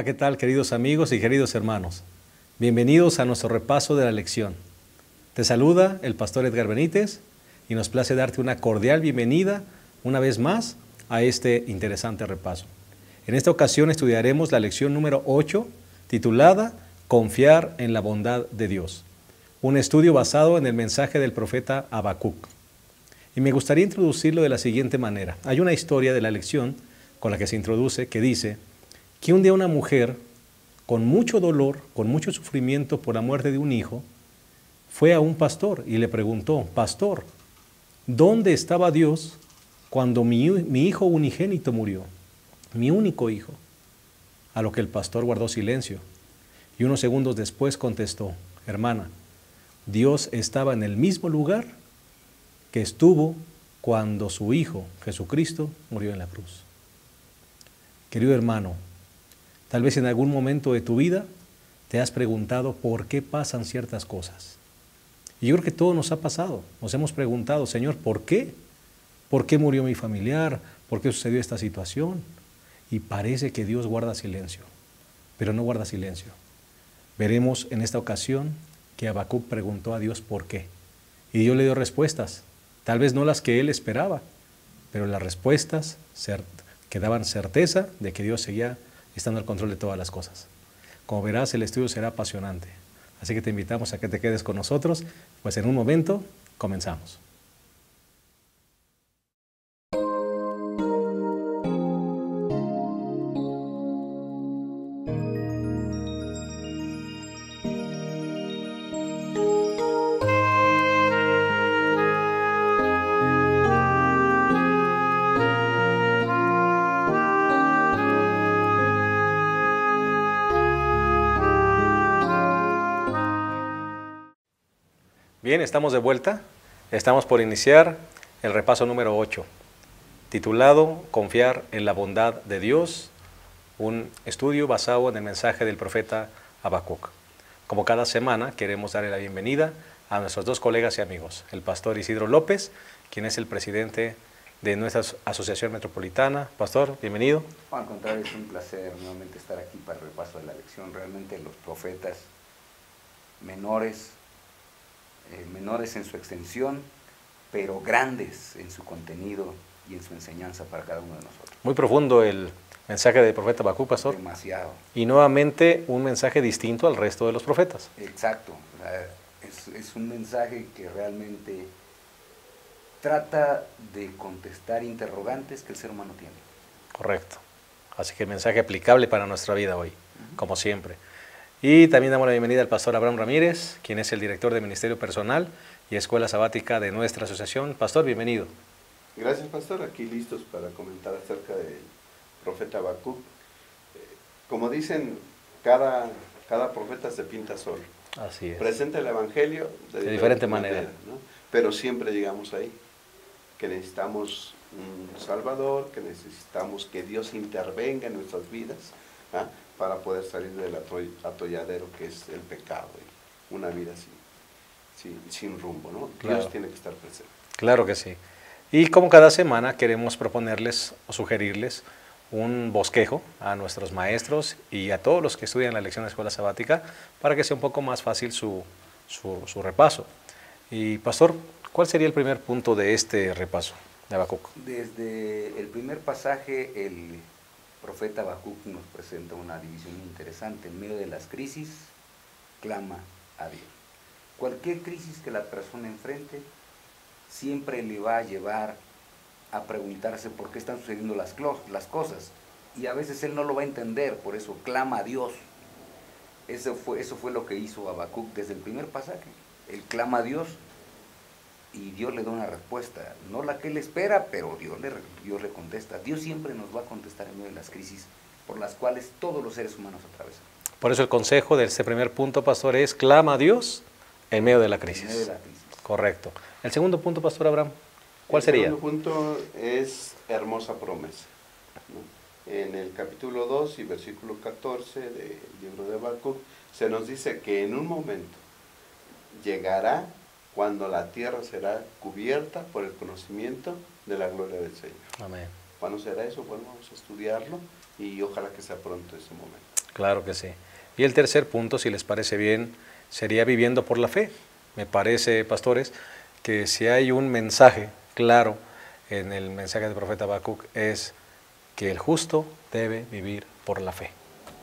Hola, ¿qué tal, queridos amigos y queridos hermanos? Bienvenidos a nuestro repaso de la lección. Te saluda el pastor Edgar Benítez y nos place darte una cordial bienvenida una vez más a este interesante repaso. En esta ocasión estudiaremos la lección número 8, titulada Confiar en la bondad de Dios, un estudio basado en el mensaje del profeta Habacuc. Y me gustaría introducirlo de la siguiente manera. Hay una historia de la lección con la que se introduce que dice que un día una mujer, con mucho dolor, con mucho sufrimiento por la muerte de un hijo, fue a un pastor y le preguntó: Pastor, ¿dónde estaba Dios cuando mi hijo unigénito murió? Mi único hijo. A lo que el pastor guardó silencio y unos segundos después contestó: Hermana, Dios estaba en el mismo lugar que estuvo cuando su Hijo, Jesucristo, murió en la cruz. Querido hermano, tal vez en algún momento de tu vida te has preguntado por qué pasan ciertas cosas. Y yo creo que todo nos ha pasado. Nos hemos preguntado: Señor, ¿por qué? ¿Por qué murió mi familiar? ¿Por qué sucedió esta situación? Y parece que Dios guarda silencio, pero no guarda silencio. Veremos en esta ocasión que Habacuc preguntó a Dios por qué. Y Dios le dio respuestas, tal vez no las que él esperaba, pero las respuestas que daban certeza de que Dios seguía estando al control de todas las cosas. Como verás, el estudio será apasionante. Así que te invitamos a que te quedes con nosotros, pues en un momento comenzamos. Bien, estamos de vuelta. Estamos por iniciar el repaso número 8, titulado Confiar en la bondad de Dios, un estudio basado en el mensaje del profeta Habacuc. Como cada semana, queremos darle la bienvenida a nuestros dos colegas y amigos, el pastor Isidro López, quien es el presidente de nuestra asociación metropolitana. Pastor, bienvenido. Al contrario, es un placer nuevamente estar aquí para el repaso de la lección. Realmente los profetas menores en su extensión, pero grandes en su contenido y en su enseñanza para cada uno de nosotros. Muy profundo el mensaje del profeta Habacuc, pastor. Demasiado. Y nuevamente un mensaje distinto al resto de los profetas. Exacto. Es un mensaje que realmente trata de contestar interrogantes que el ser humano tiene. Correcto. Así que mensaje aplicable para nuestra vida hoy, como siempre. Y también damos la bienvenida al pastor Abraham Ramírez, quien es el director de Ministerio Personal y Escuela Sabática de nuestra asociación. Pastor, bienvenido. Gracias, pastor. Aquí listos para comentar acerca del profeta Habacuc. Como dicen, cada profeta se pinta solo. Así es. Presenta el evangelio de diferente manera, ¿no? Pero siempre llegamos ahí, que necesitamos un Salvador, que necesitamos que Dios intervenga en nuestras vidas, ¿ah?, para poder salir del atolladero que es el pecado, y una vida sin rumbo, ¿no? Claro. Dios tiene que estar presente. Claro que sí. Y como cada semana queremos proponerles o sugerirles un bosquejo a nuestros maestros y a todos los que estudian la lección de Escuela Sabática para que sea un poco más fácil su repaso. Y pastor, ¿cuál sería el primer punto de este repaso de Habacuc? Desde el primer pasaje, el profeta Habacuc nos presenta una división interesante. En medio de las crisis, clama a Dios. Cualquier crisis que la persona enfrente siempre le va a llevar a preguntarse por qué están sucediendo las cosas, y a veces él no lo va a entender, por eso clama a Dios. Eso fue lo que hizo Habacuc desde el primer pasaje. Él clama a Dios y Dios le da una respuesta, no la que él espera, pero Dios le contesta. Dios siempre nos va a contestar en medio de las crisis por las cuales todos los seres humanos atravesan. Por eso el consejo de este primer punto, pastor, es clama a Dios en medio de la crisis. En medio de la crisis. Correcto. El segundo punto, pastor Abraham, ¿cuál sería? El segundo punto es hermosa promesa, ¿no? En el capítulo 2 y versículo 14 del libro de Habacuc se nos dice que en un momento llegará cuando la tierra será cubierta por el conocimiento de la gloria del Señor. Amén. ¿Cuándo será eso? Bueno, vamos a estudiarlo y ojalá que sea pronto ese momento. Claro que sí. Y el tercer punto, si les parece bien, sería viviendo por la fe. Me parece, pastores, que si hay un mensaje claro en el mensaje del profeta Habacuc es que el justo debe vivir por la fe,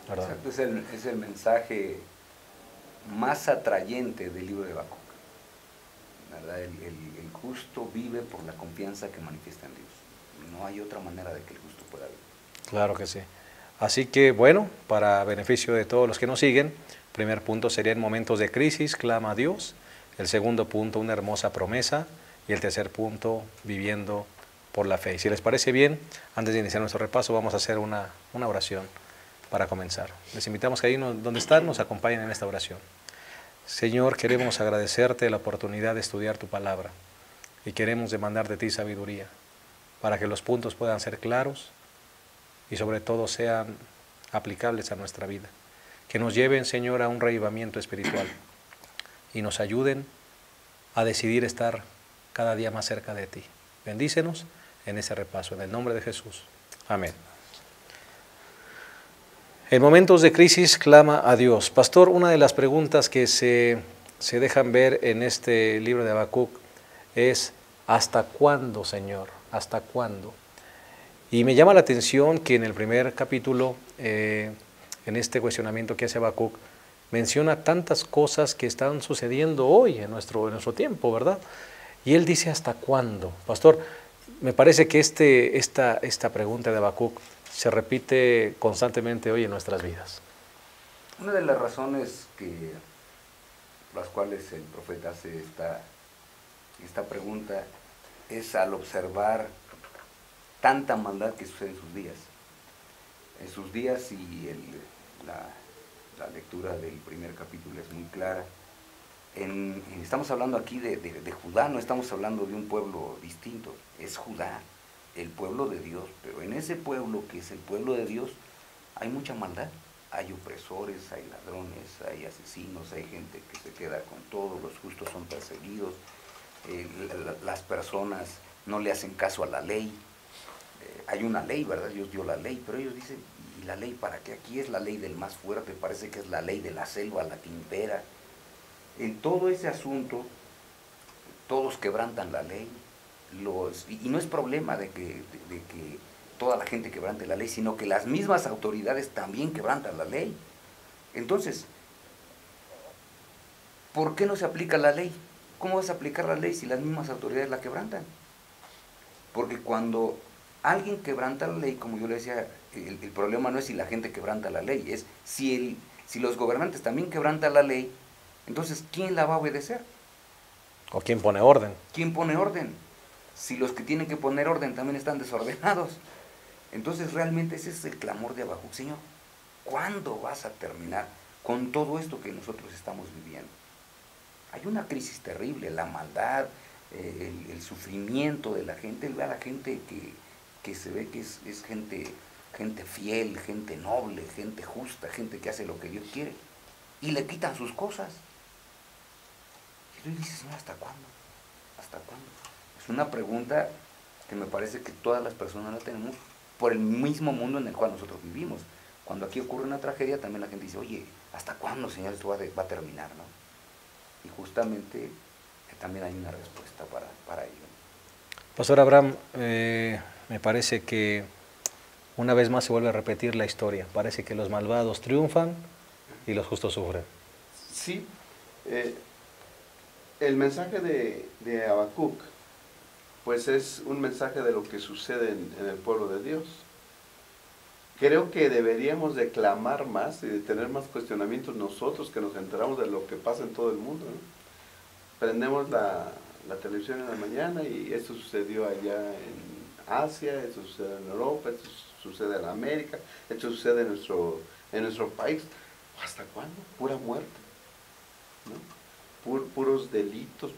¿verdad? Exacto, es el mensaje más atrayente del libro de Habacuc, ¿verdad? El justo vive por la confianza que manifiesta en Dios. No hay otra manera de que el justo pueda vivir. Claro que sí. Así que, bueno, para beneficio de todos los que nos siguen, primer punto sería en momentos de crisis, clama a Dios. El segundo punto, una hermosa promesa. Y el tercer punto, viviendo por la fe. Y si les parece bien, antes de iniciar nuestro repaso, vamos a hacer una oración para comenzar. Les invitamos que ahí donde están nos acompañen en esta oración. Señor, queremos agradecerte la oportunidad de estudiar tu palabra y queremos demandar de ti sabiduría para que los puntos puedan ser claros y sobre todo sean aplicables a nuestra vida. Que nos lleven, Señor, a un reavivamiento espiritual y nos ayuden a decidir estar cada día más cerca de ti. Bendícenos en ese repaso, en el nombre de Jesús. Amén. En momentos de crisis, clama a Dios. Pastor, una de las preguntas que se dejan ver en este libro de Habacuc es, ¿hasta cuándo, Señor? ¿Hasta cuándo? Y me llama la atención que en el primer capítulo, en este cuestionamiento que hace Habacuc, menciona tantas cosas que están sucediendo hoy en nuestro tiempo, ¿verdad? Y él dice, ¿hasta cuándo? Pastor, me parece que esta pregunta de Habacuc se repite constantemente hoy en nuestras vidas. Una de las razones las cuales el profeta hace esta pregunta es al observar tanta maldad que sucede en sus días. En sus días, y la lectura del primer capítulo es muy clara, estamos hablando aquí de Judá, no estamos hablando de un pueblo distinto, es Judá, el pueblo de Dios, pero en ese pueblo que es el pueblo de Dios hay mucha maldad, hay opresores, hay ladrones, hay asesinos, hay gente que se queda con todo, los justos son perseguidos, las personas no le hacen caso a la ley. Hay una ley, ¿verdad? Dios dio la ley, pero ellos dicen, ¿y la ley para qué? Aquí es la ley del más fuerte, parece que es la ley de la selva la que impera. En todo ese asunto, todos quebrantan la ley, y no es problema de que toda la gente quebrante la ley, sino que las mismas autoridades también quebrantan la ley. Entonces, ¿por qué no se aplica la ley? ¿Cómo vas a aplicar la ley si las mismas autoridades la quebrantan? Porque cuando alguien quebranta la ley, como yo le decía, el problema no es si la gente quebranta la ley, es si los gobernantes también quebrantan la ley, entonces ¿quién la va a obedecer? ¿O quién pone orden? ¿Quién pone orden? Si los que tienen que poner orden también están desordenados. Entonces realmente ese es el clamor de Habacuc. Señor, ¿cuándo vas a terminar con todo esto que nosotros estamos viviendo? Hay una crisis terrible, la maldad, el sufrimiento de la gente. Él ve a la gente que se ve que es gente fiel, gente noble, gente justa, gente que hace lo que Dios quiere, y le quitan sus cosas. Y tú dices, Señor, ¿hasta cuándo? ¿Hasta cuándo? Es una pregunta que me parece que todas las personas la tenemos por el mismo mundo en el cual nosotros vivimos. Cuando aquí ocurre una tragedia, también la gente dice, oye, ¿hasta cuándo, Señor, esto va a terminar? ¿No? Y justamente también hay una respuesta para ello. Pastor Abraham, me parece que una vez más se vuelve a repetir la historia. Parece que los malvados triunfan y los justos sufren. Sí, el mensaje de Habacuc, pues es un mensaje de lo que sucede en el pueblo de Dios. Creo que deberíamos de clamar más y de tener más cuestionamientos nosotros que nos enteramos de lo que pasa en todo el mundo, ¿no? Prendemos la televisión en la mañana y esto sucedió allá en Asia, esto sucede en Europa, esto sucede en América, esto sucede en nuestro país. ¿Hasta cuándo? Pura muerte, ¿no? Puros delitos,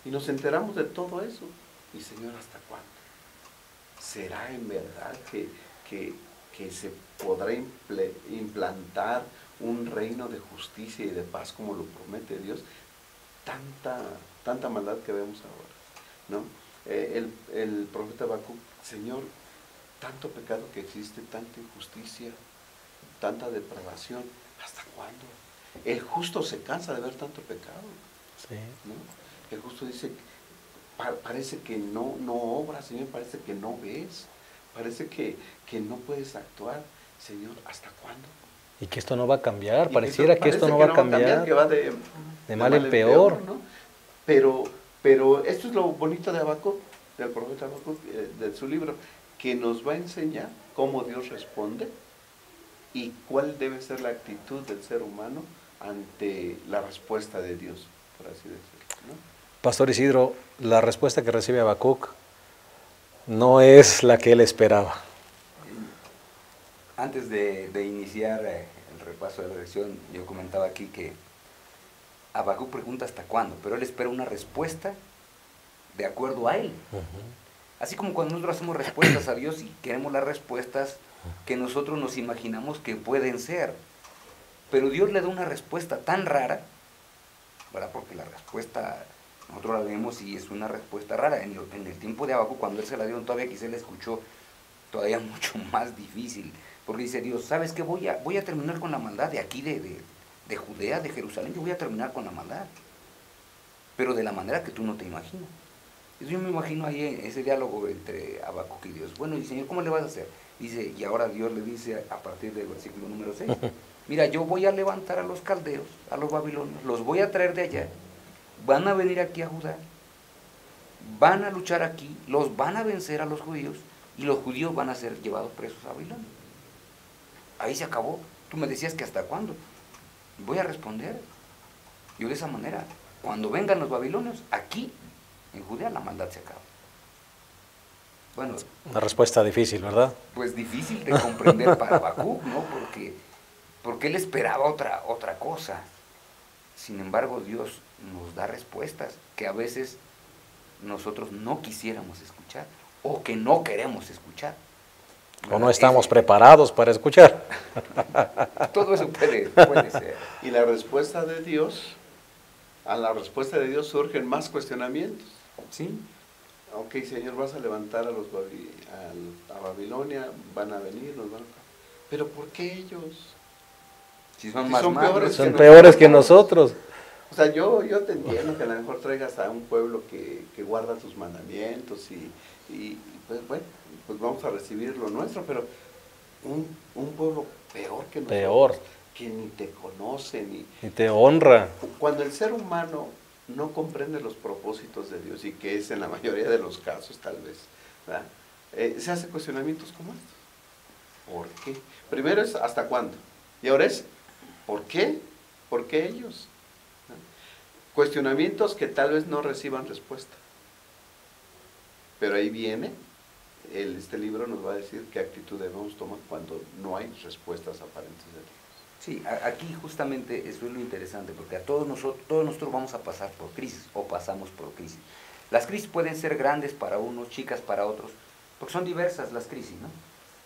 y nos enteramos de todo eso. Y Señor, ¿hasta cuándo? ¿Será en verdad que se podrá implantar un reino de justicia y de paz como lo promete Dios? Tanta maldad que vemos ahora, ¿no? El profeta Habacuc, Señor, tanto pecado que existe, tanta injusticia, tanta depravación. ¿Hasta cuándo? El justo se cansa de ver tanto pecado. Sí. ¿No? El justo dice, parece que no obras, Señor, parece que no ves, parece que no puedes actuar. Señor, ¿hasta cuándo? Y que esto no va a cambiar, Y pareciera que esto no va a cambiar, que va de mal en peor. ¿no? Pero esto es lo bonito de Habacuc, del profeta Habacuc, de su libro, que nos va a enseñar cómo Dios responde y cuál debe ser la actitud del ser humano ante la respuesta de Dios, por así decirlo, ¿no? Pastor Isidro, la respuesta que recibe Habacuc no es la que él esperaba. Antes de iniciar el repaso de la lección, yo comentaba aquí que Habacuc pregunta hasta cuándo, pero él espera una respuesta de acuerdo a él. Así como cuando nosotros hacemos respuestas a Dios y queremos las respuestas que nosotros nos imaginamos que pueden ser. Pero Dios le da una respuesta tan rara, ¿verdad? Porque la respuesta, nosotros la leemos y es una respuesta rara. En el tiempo de Habacuc, cuando él se la dio, todavía quizá le escuchó todavía mucho más difícil. Porque dice Dios, ¿sabes qué? Voy a terminar con la maldad de aquí, de Judea, de Jerusalén. Yo voy a terminar con la maldad. Pero de la manera que tú no te imaginas. Yo me imagino ahí ese diálogo entre Habacuc y Dios. Bueno, y Señor, ¿cómo le vas a hacer? Dice, y ahora Dios le dice a partir del versículo número 6, mira, yo voy a levantar a los caldeos, a los babilonios, los voy a traer de allá, van a venir aquí a Judá, van a luchar aquí, los van a vencer a los judíos, y los judíos van a ser llevados presos a Babilonia. Ahí se acabó. Tú me decías que hasta cuándo. Voy a responder. Yo de esa manera, cuando vengan los babilonios, aquí, en Judea, la maldad se acaba. Bueno, Una respuesta difícil, ¿verdad? pues difícil de comprender para Habacuc, ¿no? Porque él esperaba otra cosa. Sin embargo, Dios nos da respuestas que a veces nosotros no quisiéramos escuchar o que no queremos escuchar. O no estamos preparados para escuchar. Todo eso puede ser. Y la respuesta de Dios, a la respuesta de Dios surgen más cuestionamientos. ¿Sí? Ok, Señor, vas a levantar a a Babilonia, van a venir, nos van a... Pero ¿por qué ellos? Si son Si más son malos. peores Son peores que nosotros. O sea, yo te entiendo que a lo mejor traigas a un pueblo que guarda tus mandamientos y pues bueno, pues vamos a recibir lo nuestro, pero un pueblo peor que nosotros, Peor. que ni te conoce, Y te honra. Cuando el ser humano no comprende los propósitos de Dios, y que es en la mayoría de los casos tal vez, ¿verdad? Se hace cuestionamientos como estos. ¿Por qué? Primero es ¿hasta cuándo? Y ahora es ¿por qué? ¿Por qué ellos? Cuestionamientos que tal vez no reciban respuesta. Pero ahí viene, este libro nos va a decir qué actitud debemos tomar cuando no hay respuestas aparentes de Dios. Sí, aquí justamente eso es lo interesante, porque todos nosotros vamos a pasar por crisis, o pasamos por crisis. Las crisis pueden ser grandes para unos, chicas para otros, porque son diversas las crisis, ¿no?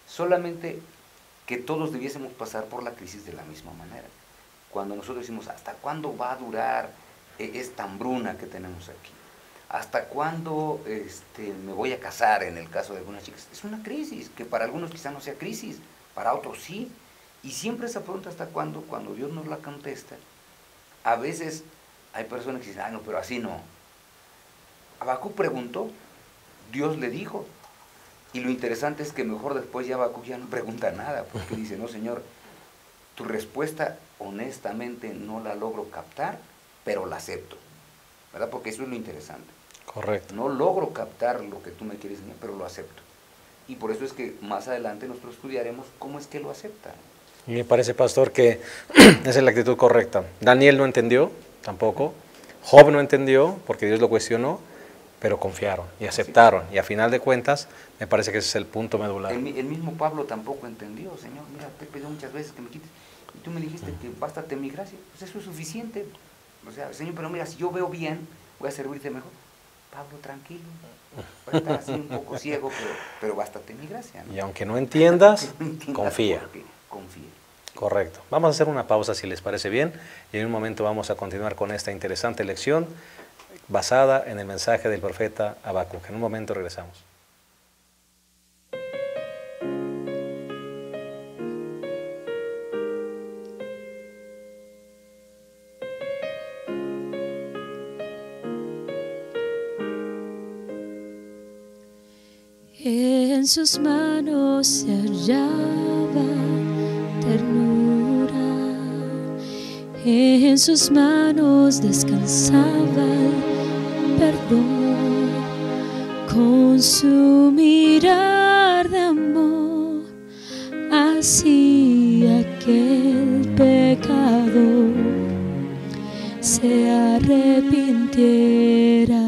Solamente que todos debiésemos pasar por la crisis de la misma manera. Cuando nosotros decimos, ¿hasta cuándo va a durar esta hambruna que tenemos aquí? ¿Hasta cuándo me voy a casar, en el caso de algunas chicas? Es una crisis, que para algunos quizá no sea crisis, para otros sí. Y siempre esa pregunta ¿hasta cuándo? Cuando Dios nos la contesta, a veces hay personas que dicen, no, pero así no. Habacuc preguntó, Dios le dijo, y lo interesante es que mejor después ya Habacuc ya no pregunta nada, porque dice, no Señor, tu respuesta honestamente no la logro captar, pero la acepto, ¿verdad? Porque eso es lo interesante. Correcto. No logro captar lo que tú me quieres enseñar, pero lo acepto. Y por eso es que más adelante nosotros estudiaremos cómo es que lo acepta. Y me parece, pastor, que esa es la actitud correcta. Daniel no entendió, tampoco. Job no entendió, porque Dios lo cuestionó, pero confiaron y aceptaron. Y a final de cuentas, me parece que ese es el punto medular. El mismo Pablo tampoco entendió. Señor, mira, te he pedido muchas veces que me quites. Y tú me dijiste que bástate mi gracia. Pues eso es suficiente. O sea, Señor, pero mira, si yo veo bien, voy a servirte mejor. Pablo, tranquilo. Va a estar así un poco ciego, pero bástate mi gracia, ¿no? Y aunque no entiendas, confía. Confía. Correcto. Vamos a hacer una pausa si les parece bien y en un momento vamos a continuar con esta interesante lección basada en el mensaje del profeta Habacuc. En un momento regresamos. en sus manos se hallaba ternura, en sus manos descansaba el perdón, con su mirar de amor hacía que el pecador se arrepintiera.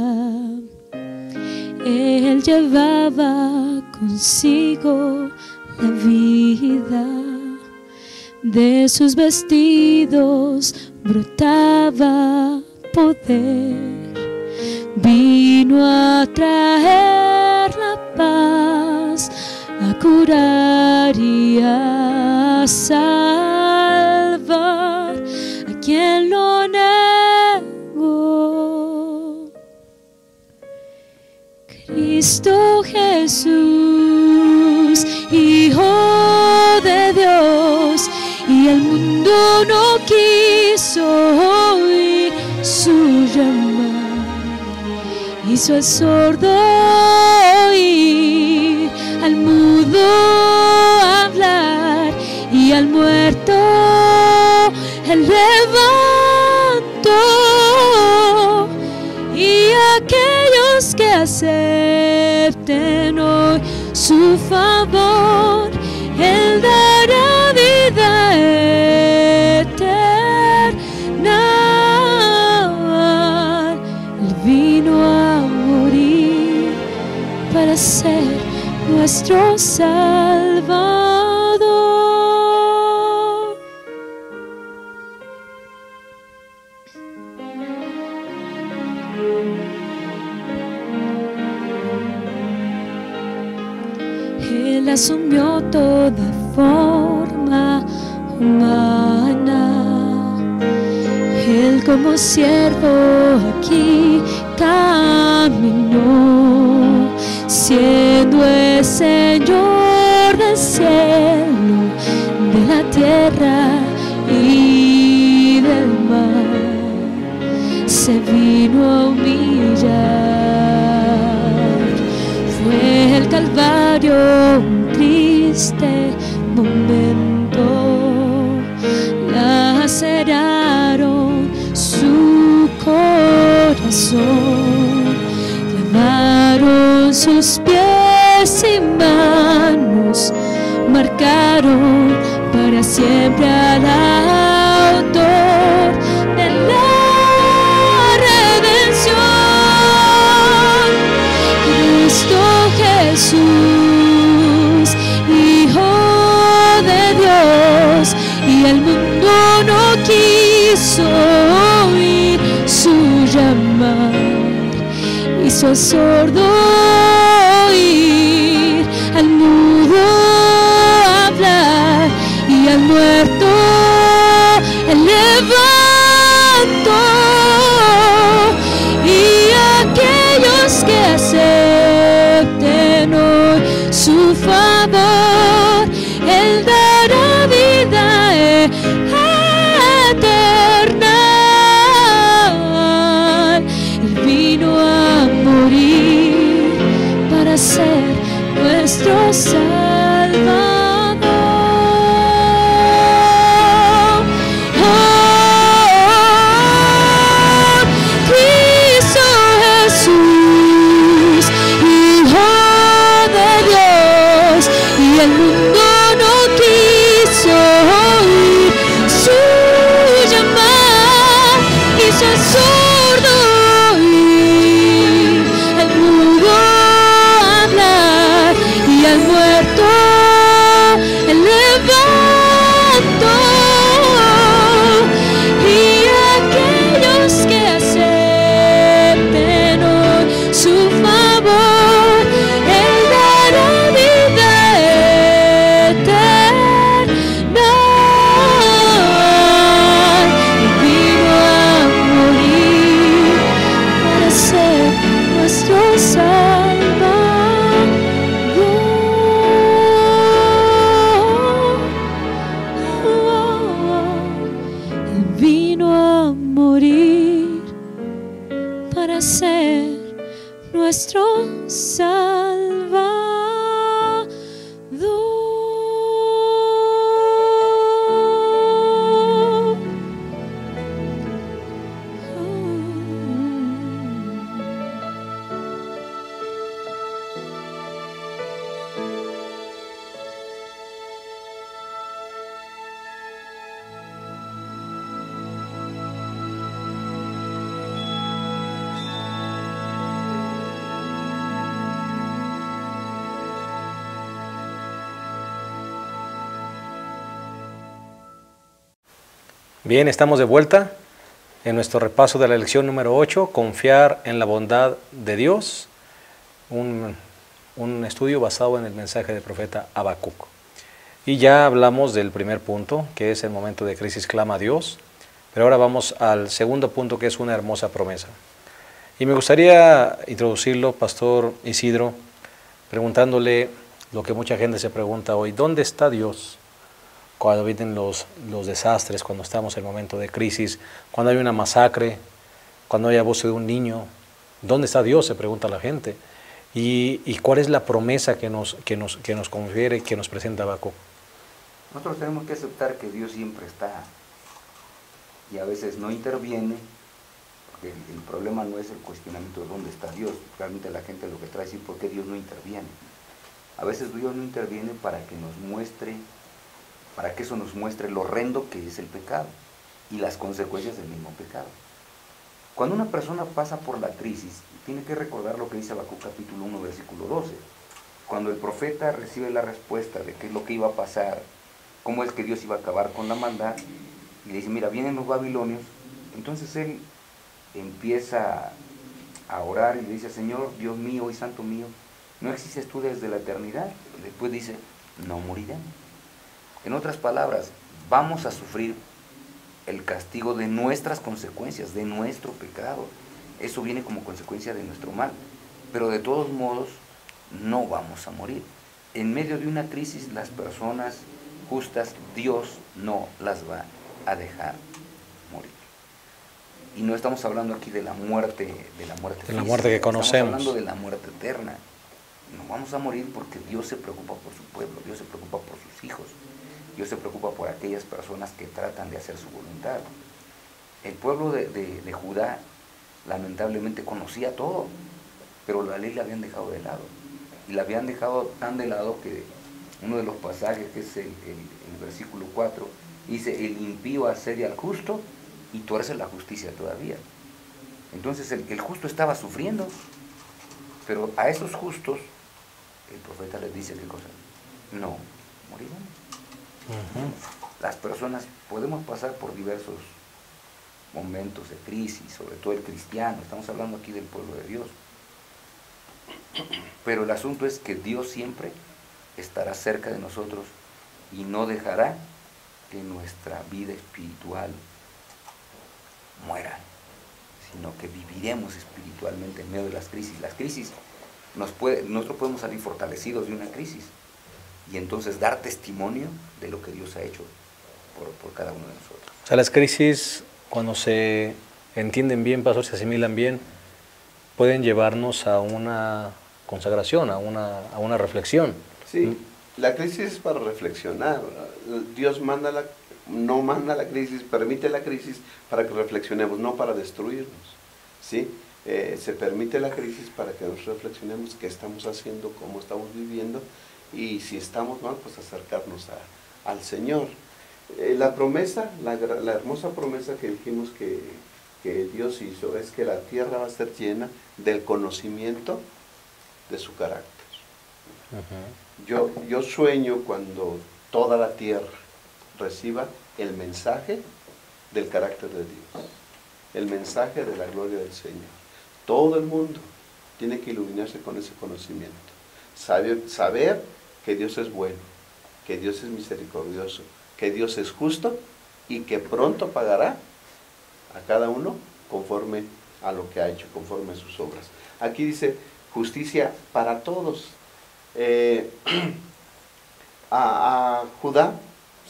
Él llevaba consigo la vida, de sus vestidos brotaba poder, vino a traer la paz, a curar y a salvar a quien lo negó. Cristo Jesús, Hijo de Dios, y el mundo no quiso oír su llamado, hizo al sordo oír, al mudo hablar y al muerto él levantó. Y aquellos que acepten hoy su favor, él dará vida eterna. Él vino a morir para ser nuestro Salvador. Él asumió toda forma humana, Él como siervo aquí caminó, siendo el Señor del cielo, de la tierra y del mar, se vino a humillar. Fue el Calvario un triste momento, laceraron su corazón, clavaron sus pies y manos, marcaron para siempre al autor de la redención. Cristo Jesús, Hijo de Dios, y el mundo no quiso oír su llamar, hizo al sordo oír, al mudo hablar y al muerto él levantó. Y aquellos que acepten hoy su favor, él dará vida eterna. Él vino a morir para ser nuestro Salvador. Cristo Jesús, Hijo de Dios, y el mundo no quiso oír su llamar, hizo al sordo oír, al mudo hablar y al muerto él levantó. Y aquellos que acepten hoy su favor, él dará vida eterna. Él vino a morir para ser nuestro Salvador. Él vino a morir para ser nuestro Salvador. Bien, estamos de vuelta en nuestro repaso de la lección número 8, confiar en la bondad de Dios, un estudio basado en el mensaje del profeta Habacuc. Y ya hablamos del primer punto, que es el momento de crisis clama a Dios, pero ahora vamos al segundo punto, que es una hermosa promesa. Y me gustaría introducirlo, Pastor Isidro, preguntándole lo que mucha gente se pregunta hoy: ¿dónde está Dios cuando vienen los desastres, cuando estamos en el momento de crisis, cuando hay una masacre, cuando hay abuso de un niño? ¿Dónde está Dios?, se pregunta la gente. ¿Y cuál es la promesa que nos confiere, que nos presenta Habacuc? Nosotros tenemos que aceptar que Dios siempre está y a veces no interviene, porque el problema no es el cuestionamiento de dónde está Dios. Realmente la gente lo que trae es decir por qué Dios no interviene. A veces Dios no interviene para que eso nos muestre lo horrendo que es el pecado y las consecuencias del mismo pecado. Cuando una persona pasa por la crisis, tiene que recordar lo que dice Habacuc capítulo 1, versículo 12. Cuando el profeta recibe la respuesta de qué es lo que iba a pasar, cómo es que Dios iba a acabar con la maldad, y le dice, mira, vienen los babilonios, entonces él empieza a orar y le dice, Señor, Dios mío y Santo mío, ¿no existes tú desde la eternidad? Y después dice, no moriremos. En otras palabras, vamos a sufrir el castigo de nuestras consecuencias, de nuestro pecado. Eso viene como consecuencia de nuestro mal. Pero de todos modos, no vamos a morir. En medio de una crisis, las personas justas, Dios no las va a dejar morir. Y no estamos hablando aquí de la muerte física, la muerte que conocemos. Estamos hablando de la muerte eterna. No vamos a morir porque Dios se preocupa por su pueblo, Dios se preocupa por sus hijos, Dios se preocupa por aquellas personas que tratan de hacer su voluntad. El pueblo de Judá lamentablemente conocía todo, pero la ley la habían dejado de lado. Y la habían dejado tan de lado que uno de los pasajes, que es el versículo 4, dice, el impío asedia al justo y tuerce la justicia todavía. Entonces el justo estaba sufriendo, pero a esos justos el profeta les dice, ¿qué cosa? No morirán. Las personas podemos pasar por diversos momentos de crisis, sobre todo el cristiano, estamos hablando aquí del pueblo de Dios, pero el asunto es que Dios siempre estará cerca de nosotros y no dejará que nuestra vida espiritual muera, sino que viviremos espiritualmente en medio de las crisis. Las crisis, nosotros podemos salir fortalecidos de una crisis y entonces dar testimonio de lo que Dios ha hecho por cada uno de nosotros. O sea, las crisis, cuando se entienden bien, pastor, se asimilan bien, pueden llevarnos a una consagración, a una reflexión. Sí, la crisis es para reflexionar. Dios no manda la crisis, permite la crisis para que reflexionemos, no para destruirnos. ¿Sí? Se permite la crisis para que nos reflexionemos qué estamos haciendo, cómo estamos viviendo, y si estamos mal, pues acercarnos al Señor. La promesa, la hermosa promesa que dijimos que Dios hizo, es que la tierra va a ser llena del conocimiento de su carácter. Yo sueño cuando toda la tierra reciba el mensaje del carácter de Dios, el mensaje de la gloria del Señor. Todo el mundo tiene que iluminarse con ese conocimiento, saber que Dios es bueno, que Dios es misericordioso, que Dios es justo y que pronto pagará a cada uno conforme a lo que ha hecho, conforme a sus obras. Aquí dice justicia para todos. A Judá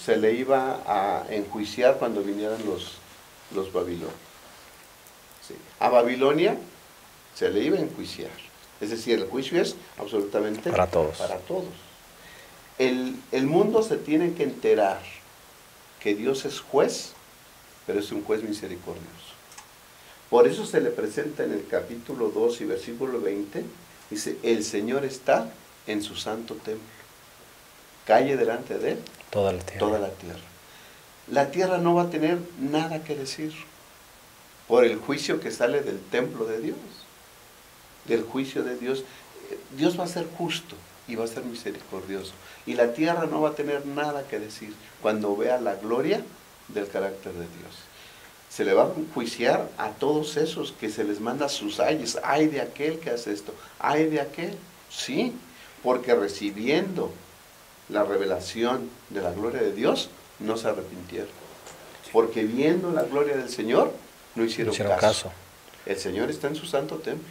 se le iba a enjuiciar cuando vinieran los babilonios. Sí. A Babilonia se le iba a enjuiciar. Es decir, el juicio es absolutamente para todos. Para todos. El mundo se tiene que enterar que Dios es juez, pero es un juez misericordioso. Por eso se le presenta en el capítulo 2 y versículo 20, dice, el Señor está en su santo templo. Calle delante de él toda la tierra. Toda la tierra. La tierra no va a tener nada que decir por el juicio que sale del templo de Dios, del juicio de Dios. Dios va a ser justo y va a ser misericordioso. Y la tierra no va a tener nada que decir cuando vea la gloria del carácter de Dios. Se le va a juiciar a todos esos que se les manda sus ayes. Ay de aquel que hace esto, ay de aquel. Sí, porque recibiendo la revelación de la gloria de Dios, no se arrepintieron. Porque viendo la gloria del Señor, no hicieron caso. El Señor está en su santo templo.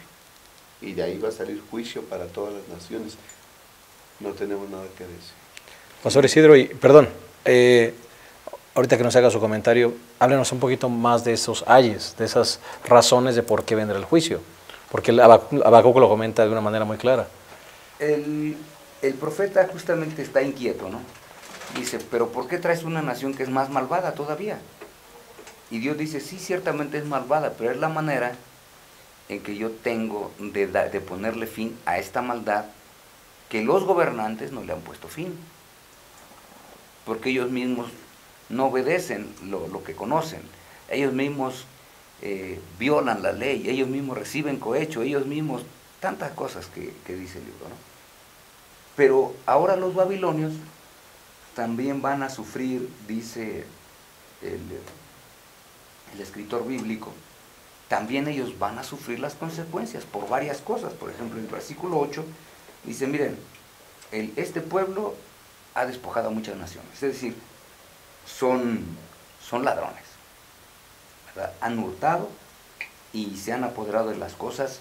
Y de ahí va a salir juicio para todas las naciones. No tenemos nada que decir. Pastor Isidro, y perdón, ahorita que nos haga su comentario, háblenos un poquito más de esos ayes, de esas razones de por qué vendrá el juicio. Porque Habacuc lo comenta de una manera muy clara. El profeta justamente está inquieto, ¿no? Dice, pero ¿por qué traes una nación que es más malvada todavía? Y Dios dice, sí, ciertamente es malvada, pero es la manera en que yo tengo de ponerle fin a esta maldad que los gobernantes no le han puesto fin. Porque ellos mismos no obedecen lo que conocen. Ellos mismos violan la ley, ellos mismos reciben cohecho, ellos mismos, tantas cosas que dice el libro, ¿no? Pero ahora los babilonios también van a sufrir, dice el escritor bíblico, también ellos van a sufrir las consecuencias por varias cosas. Por ejemplo, en el versículo 8 dice, miren, este pueblo ha despojado a muchas naciones, es decir, son ladrones, ¿verdad? Han hurtado y se han apoderado de las cosas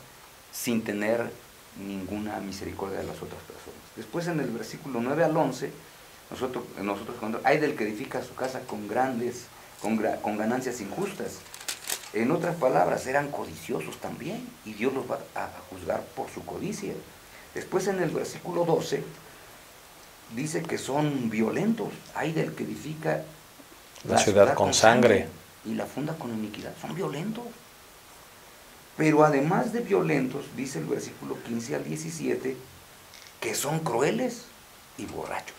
sin tener ninguna misericordia de las otras personas. Después en el versículo 9 al 11, nosotros cuando hay del que edifica su casa con ganancias injustas. En otras palabras, eran codiciosos también, y Dios los va a juzgar por su codicia. Después en el versículo 12, dice que son violentos. Hay del que edifica la ciudad con sangre y la funda con iniquidad. Son violentos. Pero además de violentos, dice el versículo 15 al 17, que son crueles y borrachos.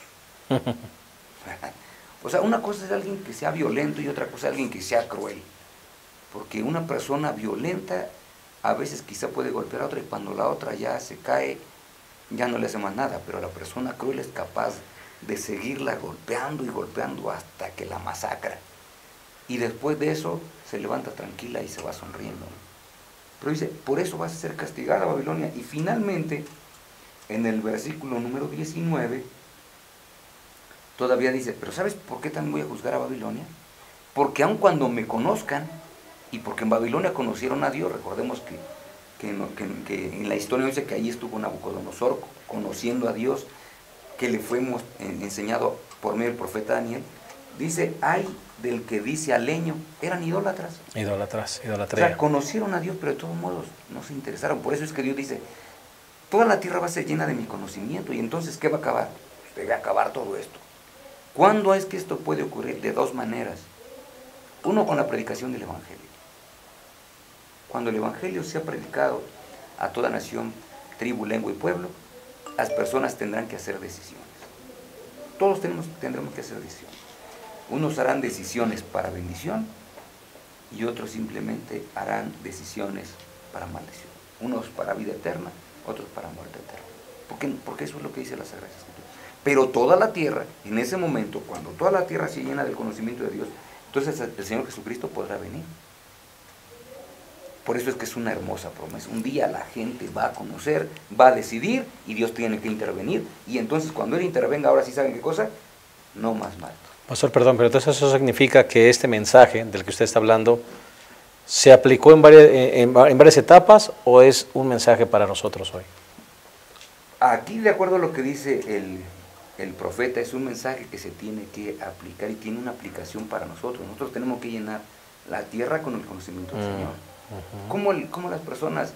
O sea, una cosa es alguien que sea violento y otra cosa es alguien que sea cruel. Porque una persona violenta a veces quizá puede golpear a otra y cuando la otra ya se cae, ya no le hace más nada. Pero la persona cruel es capaz de seguirla golpeando y golpeando hasta que la masacra. Y después de eso se levanta tranquila y se va sonriendo. Pero dice, por eso vas a ser castigada, Babilonia. Y finalmente, en el versículo número 19, todavía dice, pero ¿sabes por qué también voy a juzgar a Babilonia? Porque aun cuando me conozcan, y porque en Babilonia conocieron a Dios, recordemos que en la historia dice que ahí estuvo Nabucodonosor conociendo a Dios, que le fue enseñado por medio del profeta Daniel. Dice, ay del que dice al leño, eran idólatras. Idolatría. O sea, conocieron a Dios, pero de todos modos no se interesaron. Por eso es que Dios dice, toda la tierra va a ser llena de mi conocimiento. Y entonces, ¿qué va a acabar? Debe acabar todo esto. ¿Cuándo es que esto puede ocurrir? De dos maneras. Uno, con la predicación del Evangelio. Cuando el Evangelio sea predicado a toda nación, tribu, lengua y pueblo, las personas tendrán que hacer decisiones. Todos tendremos que hacer decisiones. Unos harán decisiones para bendición y otros simplemente harán decisiones para maldición. Unos para vida eterna, otros para muerte eterna. Porque eso es lo que dice la Sagrada Escritura. Pero toda la tierra, en ese momento, cuando toda la tierra se llena del conocimiento de Dios, entonces el Señor Jesucristo podrá venir. Por eso es que es una hermosa promesa. Un día la gente va a conocer, va a decidir y Dios tiene que intervenir. Y entonces cuando Él intervenga, ahora sí saben qué cosa, no más mal. Pastor, perdón, pero entonces eso significa que este mensaje del que usted está hablando ¿se aplicó en varias etapas o es un mensaje para nosotros hoy? Aquí, de acuerdo a lo que dice el profeta, es un mensaje que se tiene que aplicar y tiene una aplicación para nosotros. Nosotros tenemos que llenar la tierra con el conocimiento del Señor. ¿Cómo las personas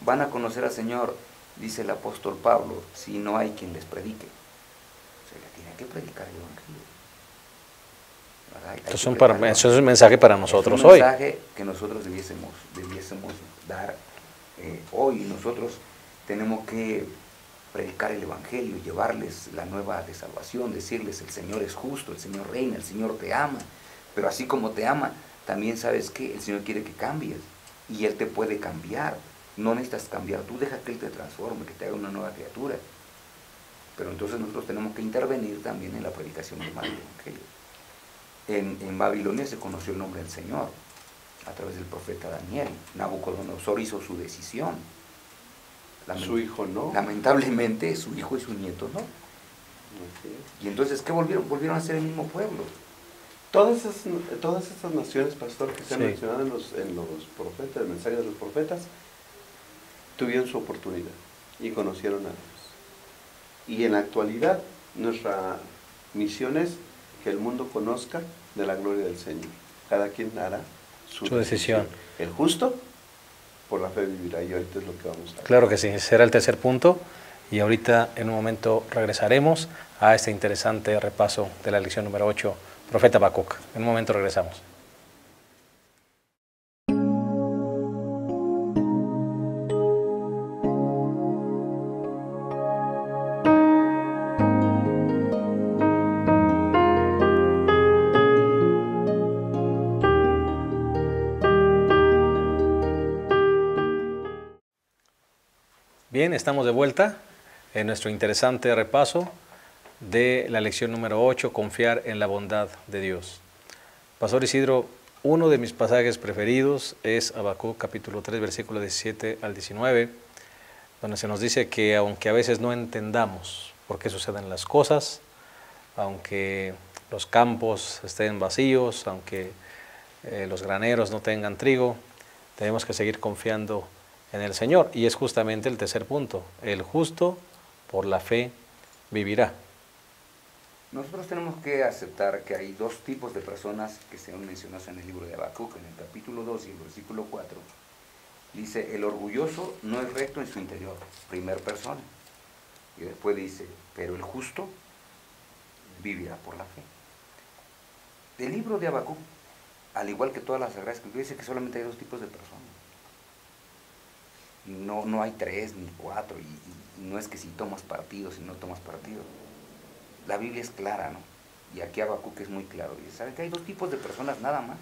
van a conocer al Señor? Dice el apóstol Pablo, si no hay quien les predique. Se le tiene que predicar el Evangelio. Entonces eso es un mensaje para nosotros hoy. Es un mensaje que nosotros debiésemos dar hoy. Nosotros tenemos que predicar el Evangelio, llevarles la nueva de salvación, decirles el Señor es justo, el Señor reina, el Señor te ama. Pero así como te ama, también sabes que el Señor quiere que cambies. Y Él te puede cambiar. No necesitas cambiar tú, deja que Él te transforme, que te haga una nueva criatura. Pero entonces nosotros tenemos que intervenir también en la predicación del Evangelio. En Babilonia se conoció el nombre del Señor a través del profeta Daniel. Nabucodonosor hizo su decisión. Su hijo no. Lamentablemente su hijo y su nieto no. Y entonces, ¿qué volvieron a ser el mismo pueblo? Todas estas naciones, pastor, que se han Sí. mencionado en los profetas, el mensaje de los profetas, tuvieron su oportunidad y conocieron a Dios. Y en la actualidad, nuestra misión es que el mundo conozca de la gloria del Señor. Cada quien hará su decisión. El justo, por la fe vivirá, y ahorita es lo que vamos a ver. Claro que sí, será el tercer punto y ahorita en un momento regresaremos a este interesante repaso de la lección número 8, Profeta Habacuc. En un momento regresamos. Bien, estamos de vuelta en nuestro interesante repaso de la lección número 8, confiar en la bondad de Dios. Pastor Isidro, uno de mis pasajes preferidos es Habacuc capítulo 3, versículo 17 al 19, donde se nos dice que aunque a veces no entendamos por qué suceden las cosas, aunque los campos estén vacíos, aunque los graneros no tengan trigo, tenemos que seguir confiando en el Señor. Y es justamente el tercer punto: el justo por la fe vivirá. Nosotros tenemos que aceptar que hay dos tipos de personas que se han mencionado en el libro de Habacuc, en el capítulo 2 y el versículo 4. Dice, el orgulloso no es recto en su interior, primer persona. Y después dice, pero el justo vivirá por la fe. El libro de Habacuc, al igual que todas las Sagradas Escrituras, dice que solamente hay dos tipos de personas. No hay tres ni cuatro, y no es que si tomas partido, si no tomas partido. La Biblia es clara, ¿no? Y aquí Habacuc es muy claro. Dice, ¿saben que hay dos tipos de personas nada más?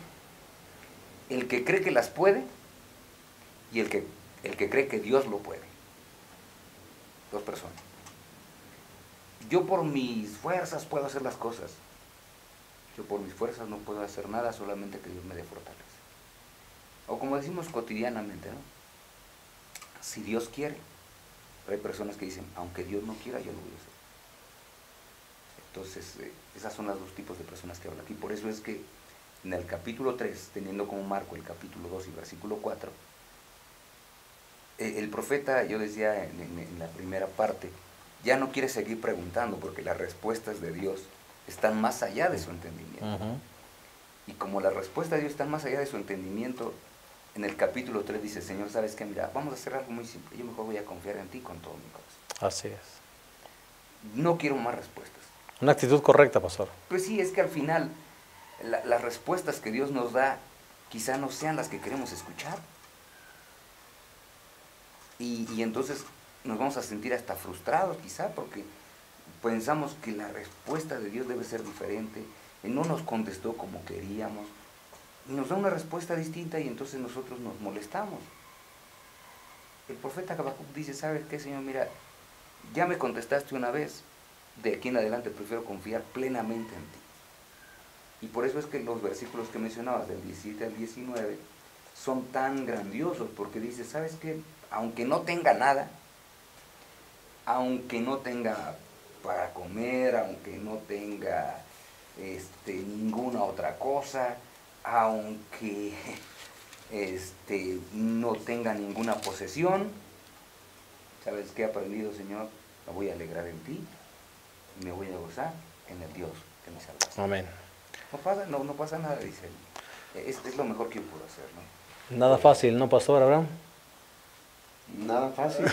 El que cree que las puede y el que cree que Dios lo puede. Dos personas. Yo por mis fuerzas puedo hacer las cosas. Yo por mis fuerzas no puedo hacer nada, solamente que Dios me dé fortaleza. O como decimos cotidianamente, ¿no? Si Dios quiere. Pero hay personas que dicen, aunque Dios no quiera, yo lo voy a hacer. Entonces, esas son los dos tipos de personas que habla aquí. Por eso es que en el capítulo 3, teniendo como marco el capítulo 2 y versículo 4, el profeta, yo decía en la primera parte, ya no quiere seguir preguntando porque las respuestas de Dios están más allá de su entendimiento. Y como las respuestas de Dios están más allá de su entendimiento, en el capítulo 3 dice, Señor, ¿sabes qué? Mira, vamos a hacer algo muy simple. Yo mejor voy a confiar en ti con todo mi corazón. Así es. No quiero más respuestas. Una actitud correcta, pastor. Pues sí, es que al final las respuestas que Dios nos da quizá no sean las que queremos escuchar. Y entonces nos vamos a sentir hasta frustrados quizá porque pensamos que la respuesta de Dios debe ser diferente. Él no nos contestó como queríamos. Y nos da una respuesta distinta y entonces nosotros nos molestamos. El profeta Habacuc dice, ¿sabes qué, Señor? Mira, ya me contestaste una vez, de aquí en adelante prefiero confiar plenamente en ti. Y por eso es que los versículos que mencionabas, del 17 al 19, son tan grandiosos, porque dice, ¿sabes qué? Aunque no tenga nada, aunque no tenga para comer, aunque no tenga ninguna otra cosa, aunque no tenga ninguna posesión, ¿sabes qué he aprendido, Señor? Me voy a alegrar en ti y me voy a gozar en el Dios que me salvaste. Amén. No pasa nada, dice él. Es lo mejor que yo puedo hacer, ¿no? Nada fácil, ¿no, pastor Abraham? Nada fácil.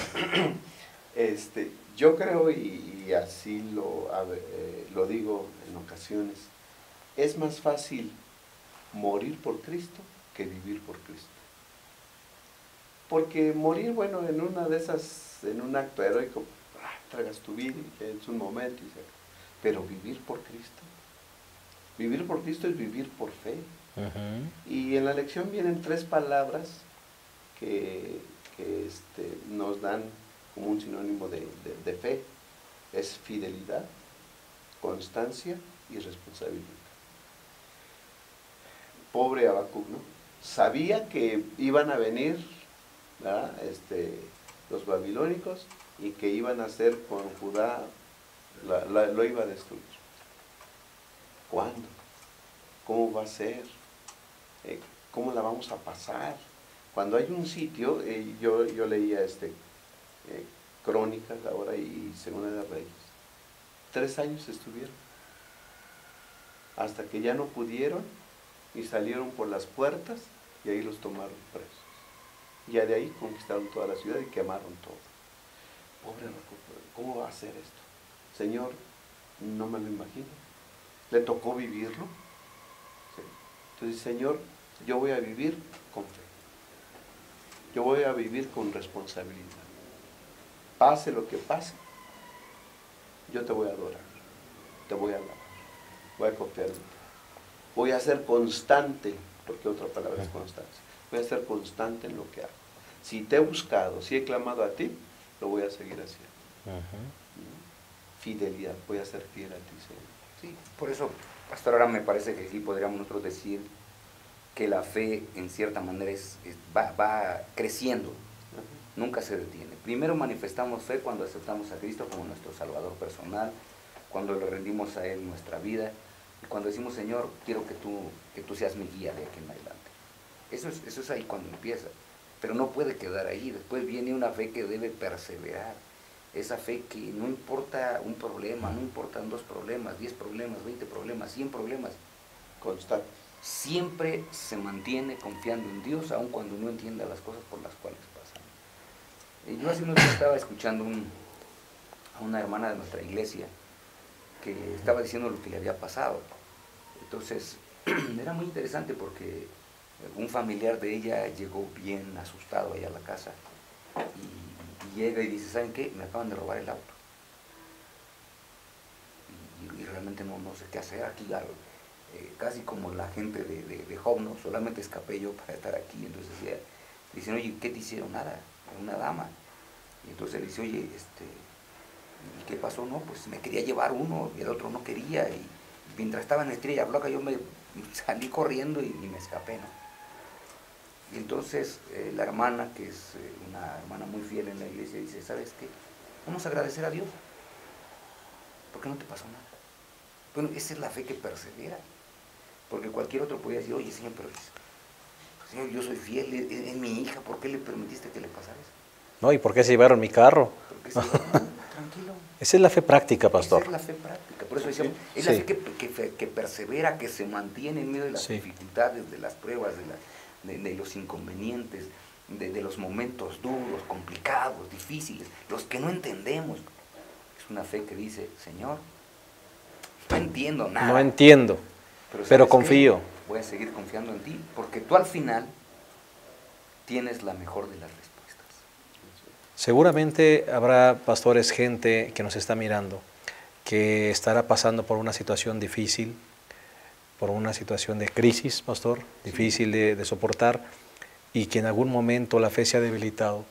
Yo creo, y así lo digo en ocasiones, es más fácil morir por Cristo que vivir por Cristo. Porque morir, bueno, en un acto heroico, tragas tu vida, es un momento, pero vivir por Cristo. Vivir por Cristo es vivir por fe. Y en la lección vienen 3 palabras que nos dan como un sinónimo de fe. Es fidelidad, constancia y responsabilidad. pobre Habacuc, ¿no? Sabía que iban a venir, ¿verdad? Los babilónicos y que iban a hacer con Judá, lo iba a destruir. ¿Cuándo? ¿Cómo va a ser? ¿Cómo la vamos a pasar? Cuando hay un sitio, yo leía Crónicas ahora y Segunda de Reyes, 3 años estuvieron, hasta que ya no pudieron y salieron por las puertas y ahí los tomaron presos. Ya de ahí conquistaron toda la ciudad y quemaron todo. Pobre Habacuc, ¿cómo va a hacer esto? Señor, no me lo imagino. ¿Le tocó vivirlo? Sí. Entonces, Señor, yo voy a vivir con fe. Yo voy a vivir con responsabilidad. Pase lo que pase, yo te voy a adorar, te voy a alabar, voy a confiar en ti. Voy a ser constante, porque otra palabra es constancia. Voy a ser constante en lo que hago. Si te he buscado, si he clamado a ti, lo voy a seguir haciendo. Fidelidad, voy a ser fiel a ti, Señor. Sí, por eso, pastor, ahora me parece que aquí podríamos nosotros decir que la fe en cierta manera va creciendo, nunca se detiene. Primero manifestamos fe cuando aceptamos a Cristo como nuestro Salvador personal, cuando le rendimos a Él nuestra vida, y cuando decimos, Señor, quiero que tú seas mi guía de aquí en adelante. Eso es ahí cuando empieza, pero no puede quedar ahí. Después viene una fe que debe perseverar, esa fe que no importa un problema, no importan 2 problemas, 10 problemas, 20 problemas, 100 problemas, Constante. siempre se mantiene confiando en Dios, aun cuando no entienda las cosas por las cuales pasan. Yo hace unos días estaba escuchando a una hermana de nuestra iglesia que estaba diciendo lo que le había pasado. Entonces, era muy interesante porque un familiar de ella llegó bien asustado allá a la casa y llega y dice, ¿saben qué? Me acaban de robar el auto. Y realmente no sé qué hacer aquí, casi como la gente de Job, ¿no? Solamente escapé yo para estar aquí. Entonces dicen, oye, ¿qué te hicieron? Nada, una dama. Y entonces le dice, oye, ¿y qué pasó? No, pues me quería llevar uno y el otro no quería. Y mientras estaba en Estrella Blanca yo me salí corriendo y me escapé, ¿no? Y entonces la hermana, que es una hermana muy fiel en la iglesia, dice, ¿sabes qué? Vamos a agradecer a Dios, porque no te pasó nada. Bueno, esa es la fe que persevera, porque cualquier otro podría decir, oye, Señor, pero Señor, yo soy fiel, es mi hija, ¿por qué le permitiste que le pasara eso? No, ¿y por qué se llevaron mi carro? Porque se tranquilo. Esa es la fe práctica, pastor. Esa es la fe práctica, por eso decíamos, es la fe que persevera, que se mantiene en medio de las dificultades, de las pruebas, de los inconvenientes, de los momentos duros, complicados, difíciles, los que no entendemos. Es una fe que dice, Señor, no entiendo nada. No entiendo, pero confío. Voy a seguir confiando en ti, porque tú al final tienes la mejor de las respuestas. Seguramente habrá, pastores, gente que nos está mirando, que estará pasando por una situación difícil, por una situación de crisis, pastor, difícil de soportar, y que en algún momento la fe se ha debilitado.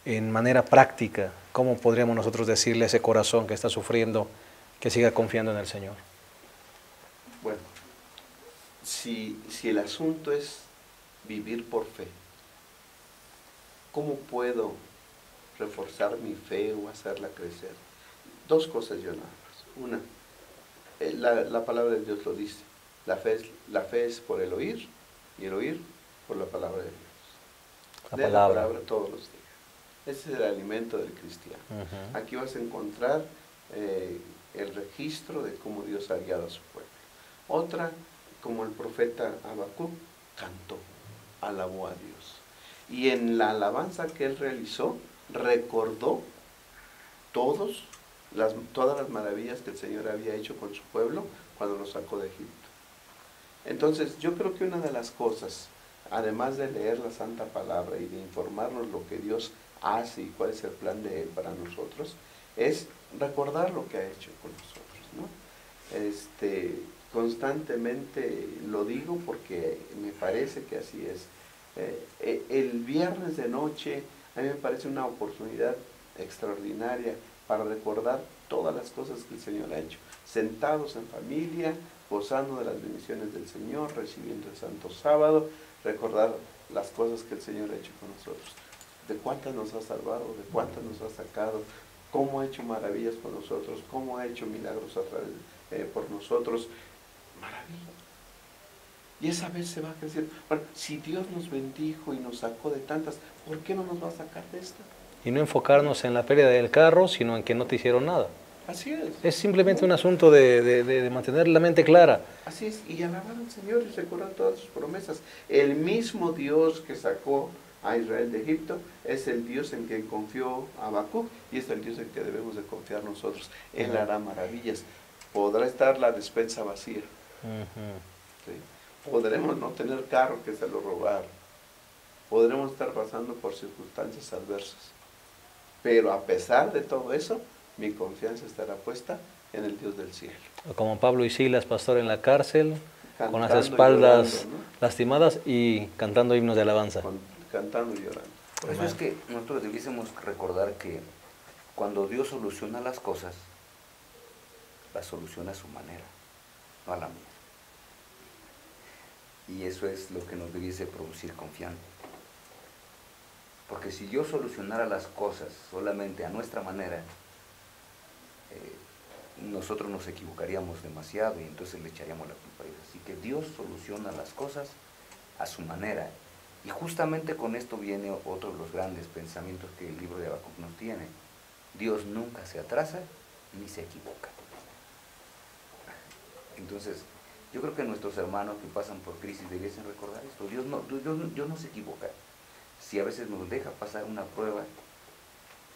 En manera práctica, ¿cómo podríamos nosotros decirle a ese corazón que está sufriendo que siga confiando en el Señor? Bueno, si el asunto es vivir por fe, ¿cómo puedo reforzar mi fe o hacerla crecer? 2 cosas yo nada más. Una, la palabra de Dios lo dice. La fe es por el oír, y el oír por la palabra de Dios. La palabra todos los días. Ese es el alimento del cristiano. Aquí vas a encontrar el registro de cómo Dios ha guiado a su pueblo. Otra, como el profeta Habacuc cantó, alabó a Dios. Y en la alabanza que él realizó, recordó todas las maravillas que el Señor había hecho con su pueblo cuando lo sacó de Egipto. Entonces, yo creo que una de las cosas, además de leer la Santa Palabra y de informarnos lo que Dios hace y cuál es el plan de Él para nosotros, es recordar lo que ha hecho con nosotros, ¿no? Constantemente lo digo porque me parece que así es. El viernes de noche a mí me parece una oportunidad extraordinaria para recordar todas las cosas que el Señor ha hecho, sentados en familia, gozando de las bendiciones del Señor, recibiendo el Santo Sábado, recordar las cosas que el Señor ha hecho con nosotros, de cuántas nos ha salvado, de cuántas nos ha sacado, cómo ha hecho maravillas con nosotros, cómo ha hecho milagros a través, por nosotros, maravilla. Y esa vez se va creciendo. Bueno, si Dios nos bendijo y nos sacó de tantas, ¿por qué no nos va a sacar de esta? Y no enfocarnos en la pérdida del carro, sino en que no te hicieron nada. Así es. Es simplemente un asunto de mantener la mente clara. Así es, y alabar al Señor y recordar todas sus promesas. El mismo Dios que sacó a Israel de Egipto es el Dios en quien confió Habacuc y es el Dios en que debemos de confiar nosotros. Él hará maravillas. Podrá estar la despensa vacía. ¿Sí? Podremos no tener carro que se lo robaron. Podremos estar pasando por circunstancias adversas. Pero a pesar de todo eso, mi confianza estará puesta en el Dios del cielo. Como Pablo y Silas, pastor en la cárcel, Cantando con las y espaldas llorando, ¿no? lastimadas y cantando himnos de alabanza. Cantando y llorando. Por eso es que nosotros debiésemos recordar que cuando Dios soluciona las cosas, las soluciona a su manera, no a la mía. Y eso es lo que nos debiese producir confianza. Porque si Dios solucionara las cosas solamente a nuestra manera, nosotros nos equivocaríamos demasiado y entonces le echaríamos la culpa a Dios. Así que Dios soluciona las cosas a su manera. Y justamente con esto viene otro de los grandes pensamientos que el libro de Habacuc nos tiene. Dios nunca se atrasa ni se equivoca. Entonces, yo creo que nuestros hermanos que pasan por crisis debiesen recordar esto. Dios no se equivoca. Si a veces nos deja pasar una prueba,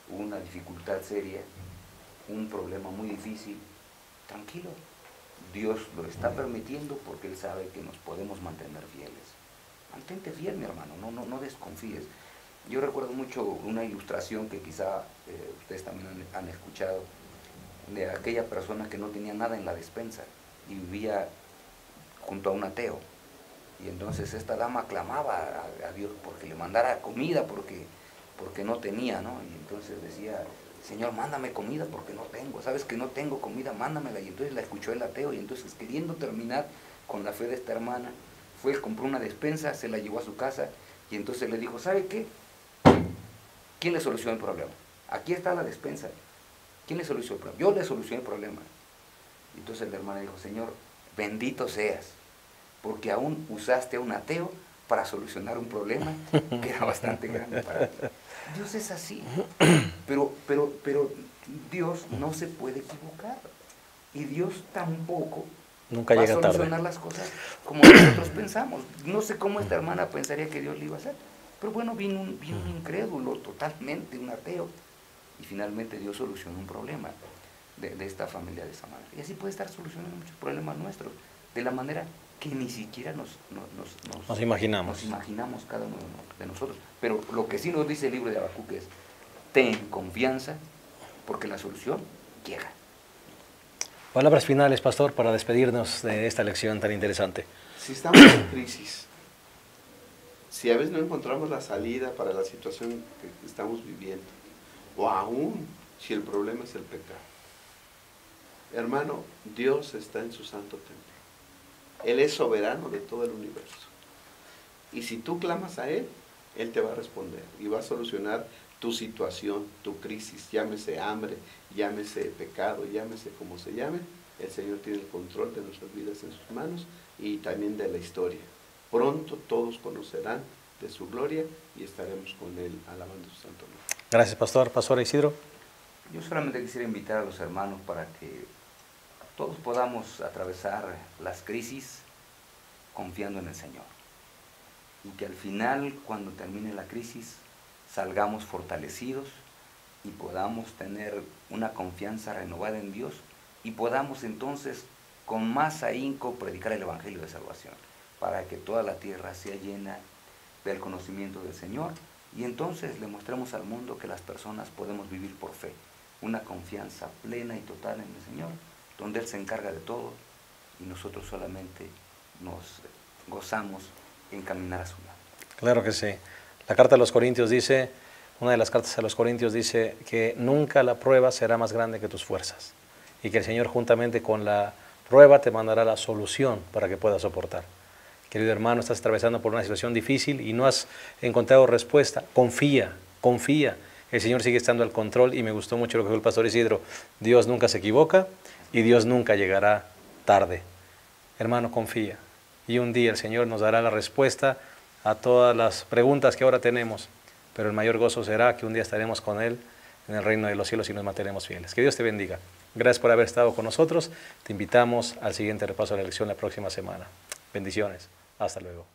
una dificultad seria, un problema muy difícil, tranquilo. Dios lo está permitiendo porque Él sabe que nos podemos mantener fieles. Mantente fiel, mi hermano, no desconfíes. Yo recuerdo mucho una ilustración que quizá ustedes también han escuchado, de aquella persona que no tenía nada en la despensa y vivía junto a un ateo. Y entonces esta dama clamaba a Dios porque le mandara comida, porque no tenía, ¿no? Y entonces decía, Señor, mándame comida porque no tengo, sabes que no tengo comida, mándamela. Y entonces la escuchó el ateo y entonces, queriendo terminar con la fe de esta hermana, fue, compró una despensa, se la llevó a su casa y entonces le dijo, ¿sabe qué? ¿Quién le solucionó el problema? Aquí está la despensa. ¿Quién le solucionó el problema? Yo le solucioné el problema. Y entonces la hermana dijo, Señor, bendito seas, porque aún usaste a un ateo para solucionar un problema que era bastante grande para ti. Dios es así, pero Dios no se puede equivocar y Dios tampoco Nunca va a llega tarde. solucionar las cosas como nosotros pensamos. No sé cómo esta hermana pensaría que Dios le iba a hacer, pero bueno, vino un incrédulo, totalmente un ateo, y finalmente Dios solucionó un problema de esta familia de esa manera. Y así puede estar solucionando muchos problemas nuestros, de la manera que ni siquiera nos imaginamos. Nos imaginamos cada uno de nosotros. Pero lo que sí nos dice el libro de Habacuc es, ten confianza, porque la solución llega. Palabras finales, pastor, para despedirnos de esta lección tan interesante. Si estamos en crisis, si a veces no encontramos la salida para la situación que estamos viviendo, o aún si el problema es el pecado, hermano, Dios está en su santo templo. Él es soberano de todo el universo. Y si tú clamas a Él, Él te va a responder y va a solucionar tu situación, tu crisis, llámese hambre, llámese pecado, llámese como se llame. El Señor tiene el control de nuestras vidas en sus manos y también de la historia. Pronto todos conocerán de su gloria y estaremos con Él alabando su santo nombre. Gracias, pastor. Pastor Isidro. Yo solamente quisiera invitar a los hermanos para que todos podamos atravesar las crisis confiando en el Señor. Y que al final, cuando termine la crisis, salgamos fortalecidos y podamos tener una confianza renovada en Dios y podamos entonces con más ahínco predicar el Evangelio de salvación, para que toda la tierra sea llena del conocimiento del Señor y entonces le mostremos al mundo que las personas podemos vivir por fe, una confianza plena y total en el Señor, donde Él se encarga de todo y nosotros solamente nos gozamos en caminar a su lado. Claro que sí. La carta a los Corintios dice, una de las cartas a los Corintios dice que nunca la prueba será más grande que tus fuerzas y que el Señor juntamente con la prueba te mandará la solución para que puedas soportar. Querido hermano, estás atravesando por una situación difícil y no has encontrado respuesta. Confía, confía. El Señor sigue estando al control y me gustó mucho lo que dijo el pastor Isidro. Dios nunca se equivoca y Dios nunca llegará tarde. Hermano, confía. Y un día el Señor nos dará la respuesta a todas las preguntas que ahora tenemos. Pero el mayor gozo será que un día estaremos con Él en el reino de los cielos y nos mantenemos fieles. Que Dios te bendiga. Gracias por haber estado con nosotros. Te invitamos al siguiente repaso de la lección la próxima semana. Bendiciones. Hasta luego.